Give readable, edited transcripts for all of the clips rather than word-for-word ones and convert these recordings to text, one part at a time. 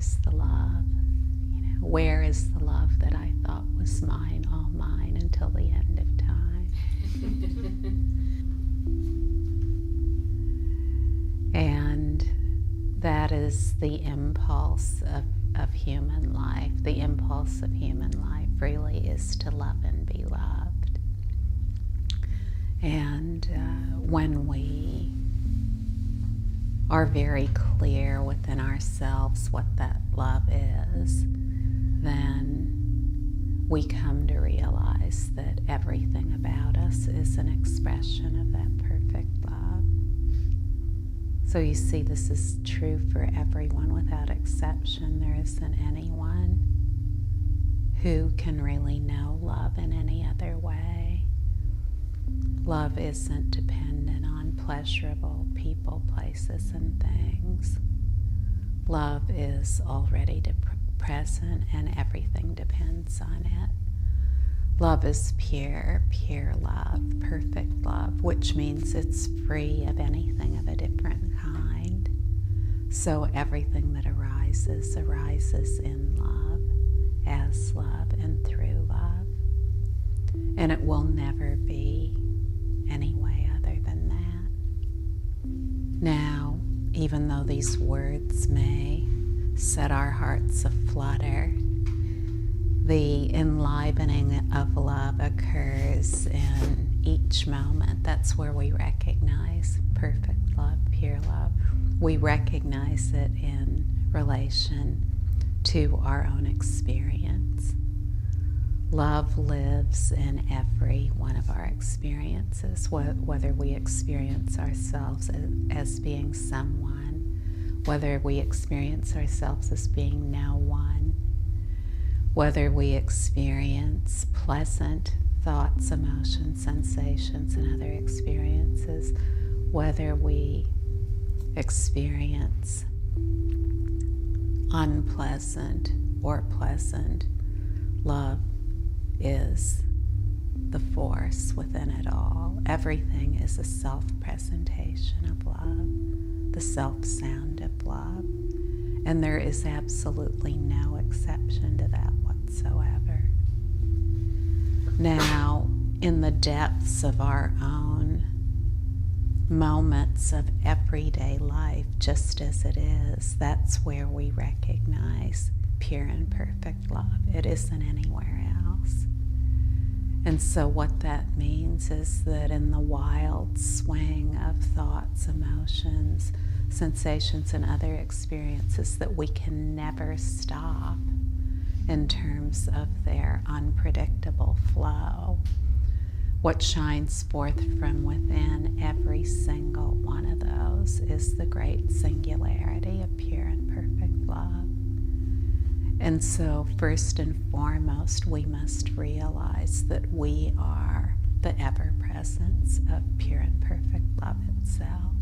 is the love? Where is the love that I thought was mine, all mine, until the end of time? And that is the impulse of human life. The impulse of human life really is to love and be loved. And when we are very clear within ourselves what that love is, then we come to realize that everything about us is an expression of that perfect love. So you see, this is true for everyone without exception. There isn't anyone who can really know love in any other way. Love isn't dependent on pleasurable people, places, and things. Love is already present, and everything depends on it. Love is pure, pure love, perfect love, which means it's free of anything of a different kind. So everything that arises in love, as love, and through love. And it will never be any way other than that. Now, even though these words may set our hearts aflutter, the enlivening of love occurs in each moment. That's where we recognize perfect love, pure love. We recognize it in relation to our own experience. Love lives in every one of our experiences, whether we experience ourselves as being someone, whether we experience ourselves as being no one, whether we experience pleasant thoughts, emotions, sensations, and other experiences, whether we experience unpleasant or pleasant, love is the force within it all. Everything is a self-presentation of love, the self-sound of love. And there is absolutely no exception to that whatsoever. Now, in the depths of our own moments of everyday life, just as it is, that's where we recognize pure and perfect love. It isn't anywhere else. And so what that means is that in the wild swing of thoughts, emotions, sensations, and other experiences, that we can never stop in terms of their unpredictable flow. What shines forth from within every single one of those is the great singularity of pure and perfect love. And so first and foremost, we must realize that we are the ever-presence of pure and perfect love itself.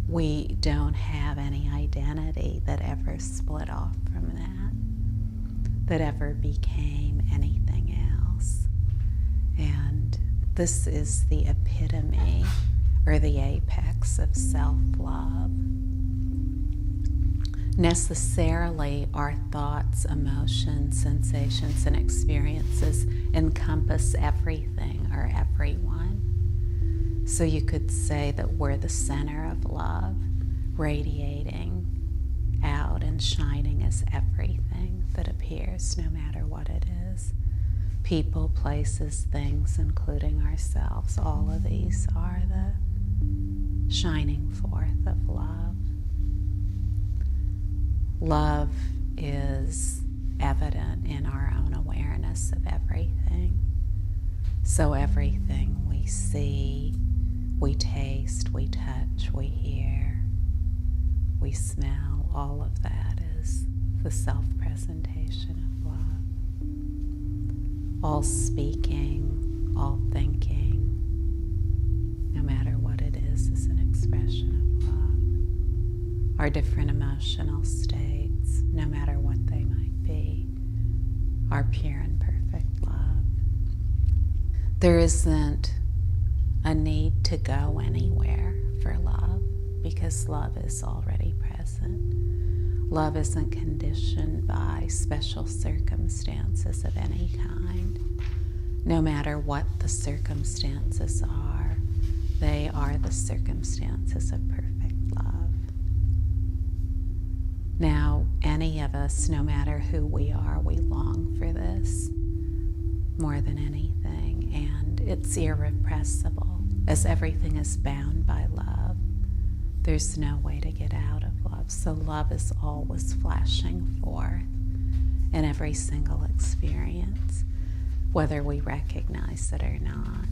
We don't have any identity that ever split off from that ever became anything else. And this is the epitome or the apex of self-love. Necessarily, our thoughts, emotions, sensations, and experiences encompass everything or everyone. So you could say that we're the center of love, radiating out and shining as everything that appears, no matter what it is. People, places, things, including ourselves, all of these are the shining forth of love. Love is evident in our own awareness of everything. So everything we see, we taste, we touch, we hear, we smell, all of that is the self-presentation of love. All speaking, all thinking, no matter what it is an expression of love. Our different emotional states, no matter what they might be, are pure and perfect love. There isn't a need to go anywhere for love, because love is already present. Love isn't conditioned by special circumstances of any kind. No matter what the circumstances are, they are the circumstances of perfect love. Now, any of us, no matter who we are, we long for this more than anything, and it's irrepressible, as everything is bound by love. There's no way to get out of love, so love is always flashing forth in every single experience, whether we recognize it or not.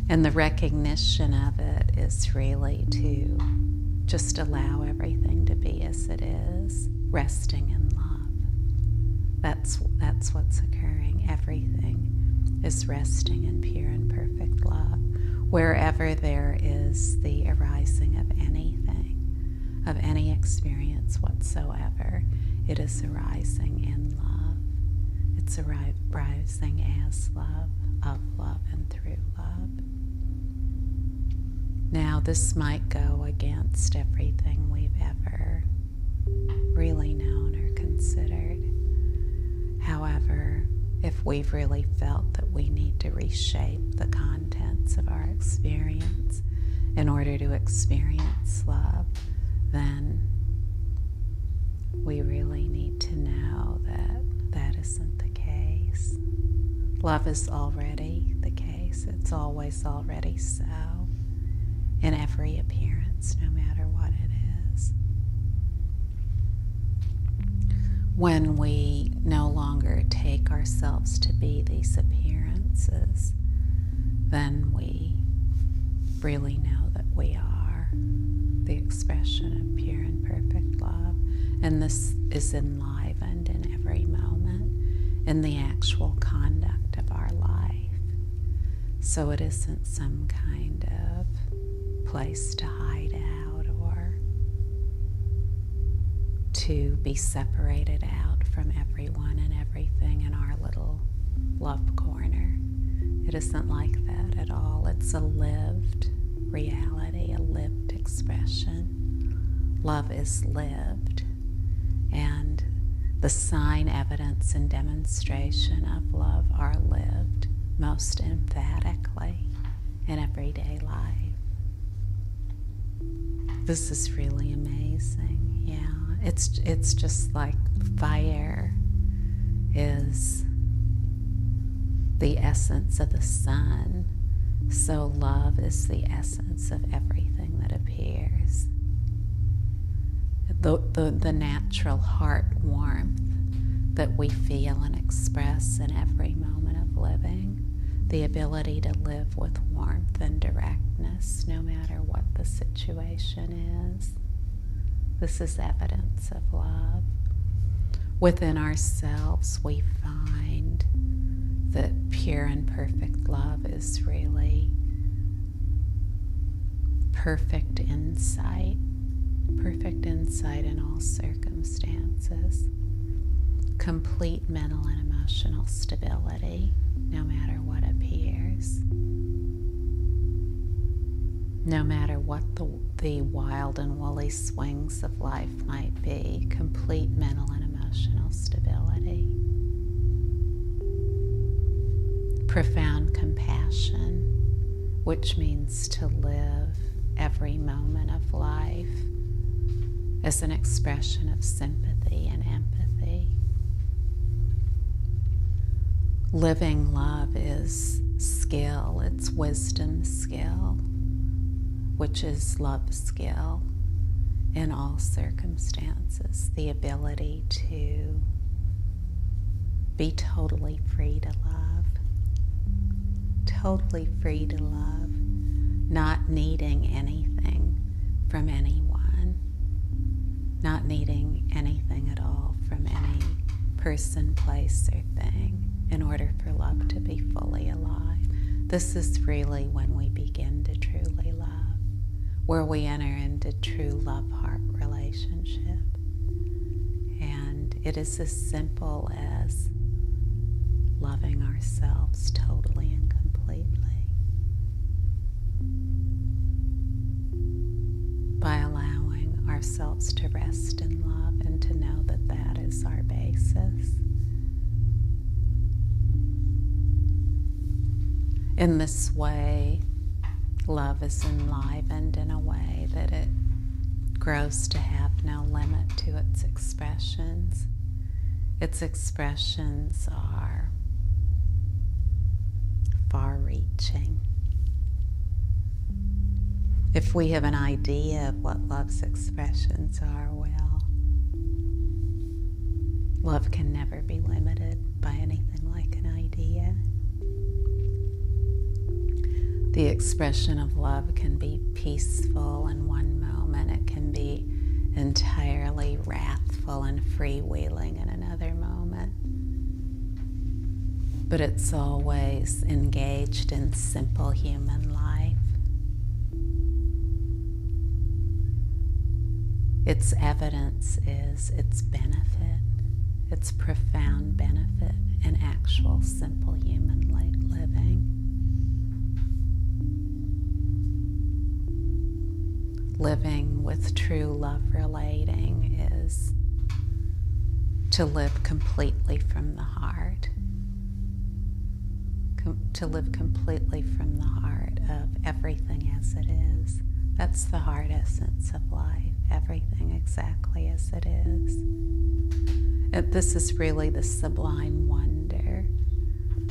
And the recognition of it is really to just allow everything to be as it is, resting in love. That's what's occurring. Everything is resting in pure and perfect love. Wherever there is the arising of anything, of any experience whatsoever, it is arising in love. It's arising as love, of love, and through love. Now, this might go against everything we've ever really known or considered. However, if we've really felt that we need to reshape the contents of our experience in order to experience love, then we really need to know that that isn't the case. Love is already the case. It's always already so in every appearance, no matter what it is. When we no longer take ourselves to be these appearances, then we really know that we are the expression of pure and perfect love. And this is enlivened in every moment in the actual conduct of our life. So it isn't some kind of place to hide out or to be separated out from everyone and everything in our little love corner. It isn't like that at all. It's a lived reality, a lived expression. Love is lived, and the sign, evidence, and demonstration of love are lived most emphatically in everyday life. This is really amazing, yeah. It's just like fire is the essence of the sun, so love is the essence of everything that appears. The natural heart warmth that we feel and express in every moment of living, the ability to live with warmth and directness no matter what the situation is. This is evidence of love. Within ourselves, we find that pure and perfect love is really perfect insight in all circumstances, complete mental and emotional stability, no matter what appears, no matter what the wild and woolly swings of life might be, complete mental and emotional stability, profound compassion, which means to live every moment of life as an expression of sympathy and empathy. Living love is skill, it's wisdom skill, which is love skill in all circumstances, the ability to be totally free to love, not needing anything from anyone, not needing anything at all from any person, place, or thing in order for love to be fully alive. This is really when we begin to truly love, where we enter into true love-heart relationship. And it is as simple as loving ourselves totally and completely. By allowing our ourselves to rest in love and to know that that is our basis. In this way, love is enlivened in a way that it grows to have no limit to its expressions. Its expressions are far-reaching. If we have an idea of what love's expressions are, well, love can never be limited by anything like an idea. The expression of love can be peaceful in one moment. It can be entirely wrathful and freewheeling in another moment. But it's always engaged in simple human life. Its evidence is its benefit, its profound benefit in actual simple human living. Living with true love relating is to live completely from the heart. To live completely from the heart of everything as it is. That's the heart essence of life, everything exactly as it is. And this is really the sublime wonder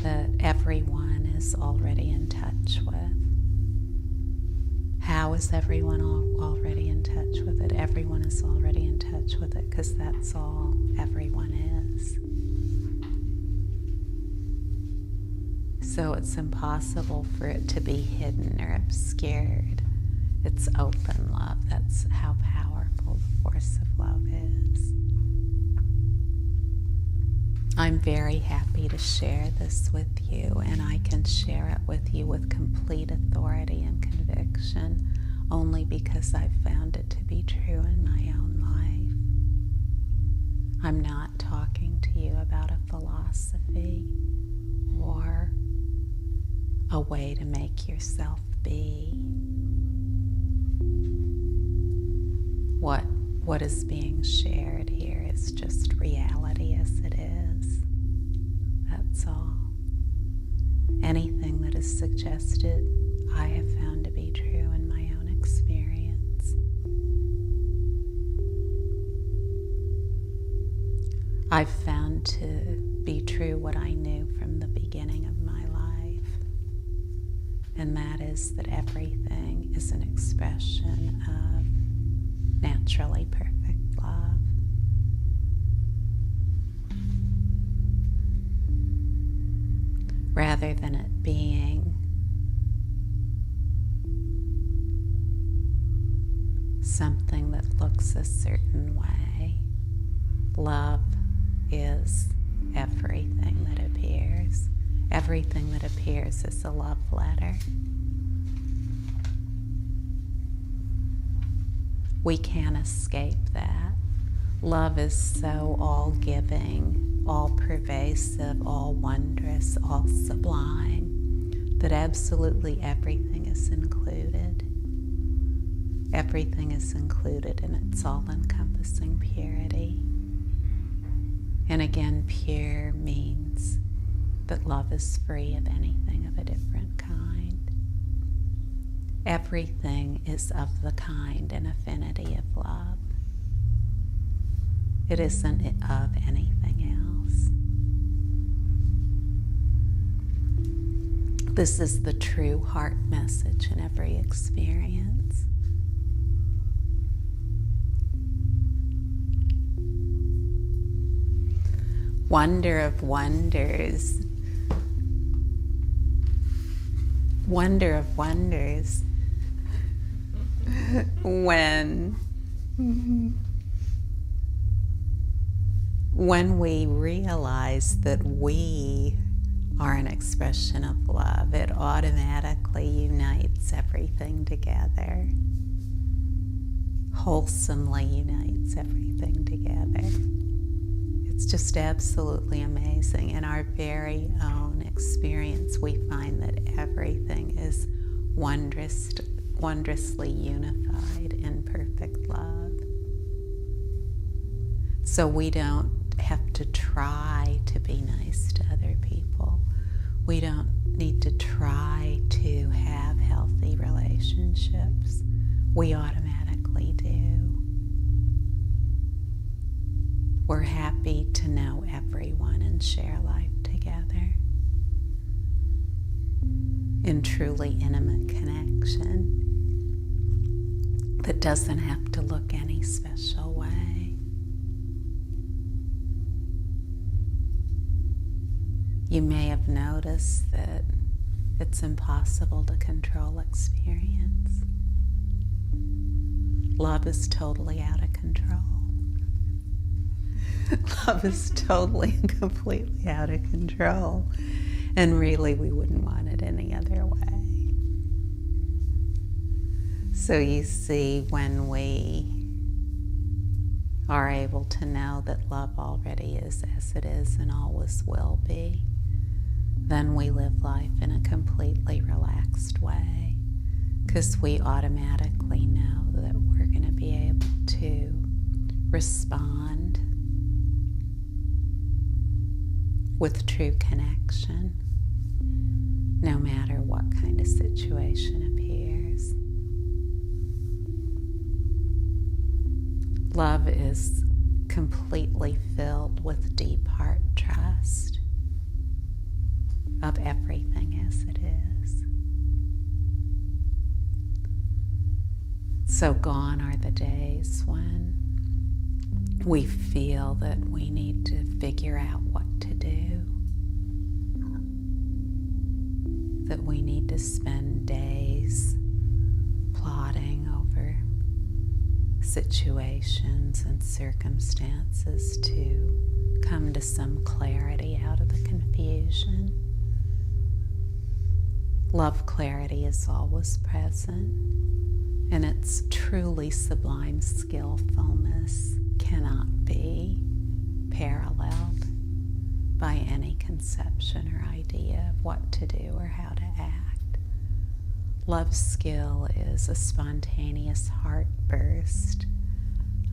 that everyone is already in touch with. How is everyone already in touch with it? Everyone is already in touch with it because that's all everyone is. So it's impossible for it to be hidden or obscured. It's open love. That's how powerful the force of love is. I'm very happy to share this with you, and I can share it with you with complete authority and conviction only because I've found it to be true in my own life. I'm not talking to you about a philosophy or a way to make yourself be. What is being shared here is just reality as it is. That's all. Anything that is suggested, I have found to be true in my own experience. I've found to be true what I knew from the beginning of my life, and that is that everything is an expression of naturally perfect love. Rather than it being something that looks a certain way, love is everything that appears. Everything that appears is a love letter. We can't escape that. Love is so all-giving, all-pervasive, all-wondrous, all-sublime, that absolutely everything is included. Everything is included in its all-encompassing purity. And again, pure means that love is free of anything of a different kind. Everything is of the kind and affinity of love. It isn't of anything else. This is the true heart message in every experience. Wonder of wonders. Wonder of wonders. When we realize that we are an expression of love, it automatically unites everything together. Wholesomely unites everything together. It's just absolutely amazing. In our very own experience, we find that everything is wondrously unified in perfect love. So we don't have to try to be nice to other people. We don't need to try to have healthy relationships. We automatically do. We're happy to know everyone and share life together in truly intimate connection that doesn't have to look any special way. You may have noticed that it's impossible to control experience. Love is totally out of control. Love is totally and completely out of control. And really, we wouldn't want it any other way. So you see, when we are able to know that love already is as it is and always will be, then we live life in a completely relaxed way, because we automatically know that we're going to be able to respond with true connection, no matter what kind of situation appears. Love is completely filled with deep heart trust of everything as it is. So gone are the days when we feel that we need to figure out what to do, that we need to spend days plotting over situations and circumstances to come to some clarity out of the confusion. Love clarity is always present, and its truly sublime skillfulness cannot be paralleled by any conception or idea of what to do or how to act. Love's skill is a spontaneous heartburst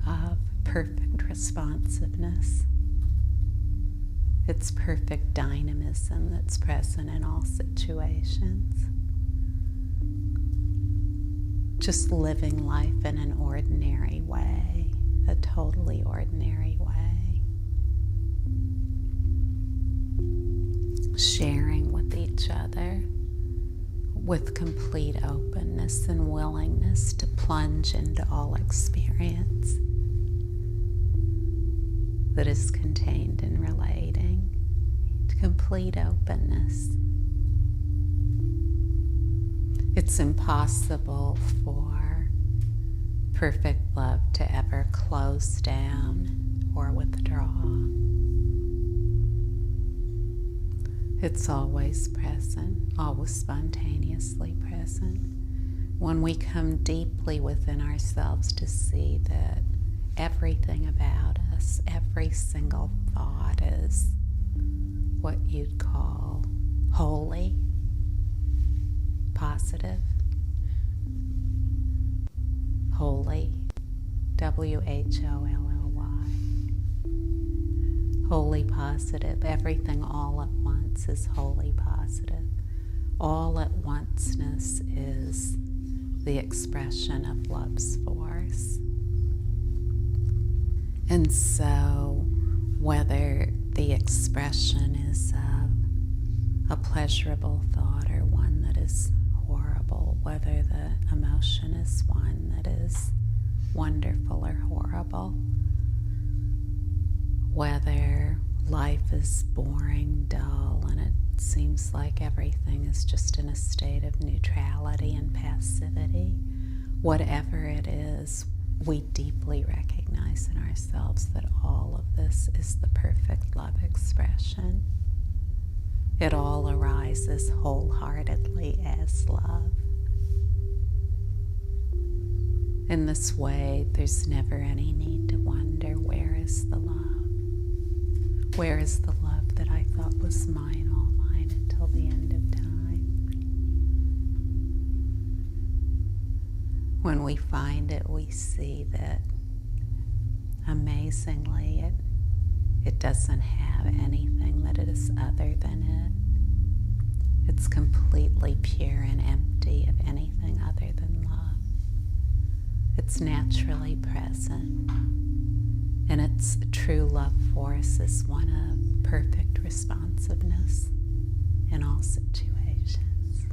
of perfect responsiveness. It's perfect dynamism that's present in all situations. Just living life in an ordinary way, a totally ordinary way. Sharing with each other with complete openness and willingness to plunge into all experience that is contained in relating, to complete openness. It's impossible for perfect love to ever close down or withdraw. It's always present, always spontaneously present. When we come deeply within ourselves to see that everything about us, every single thought is what you'd call holy, positive, holy, W-H-O-L-L-Y. Holy positive, everything all at once is wholly positive. All at onceness is the expression of love's force. And so, whether the expression is of a pleasurable thought or one that is horrible, whether the emotion is one that is wonderful or horrible, whether life is boring, dull, and it seems like everything is just in a state of neutrality and passivity, whatever it is, we deeply recognize in ourselves that all of this is the perfect love expression. It all arises wholeheartedly as love. In this way, there's never any need to wonder, where is the love? Where is the love that I thought was mine, all mine, until the end of time? When we find it, we see that amazingly, it doesn't have anything that is other than it. It's completely pure and empty of anything other than love. It's naturally present, and its true love force is one of perfect responsiveness in all situations.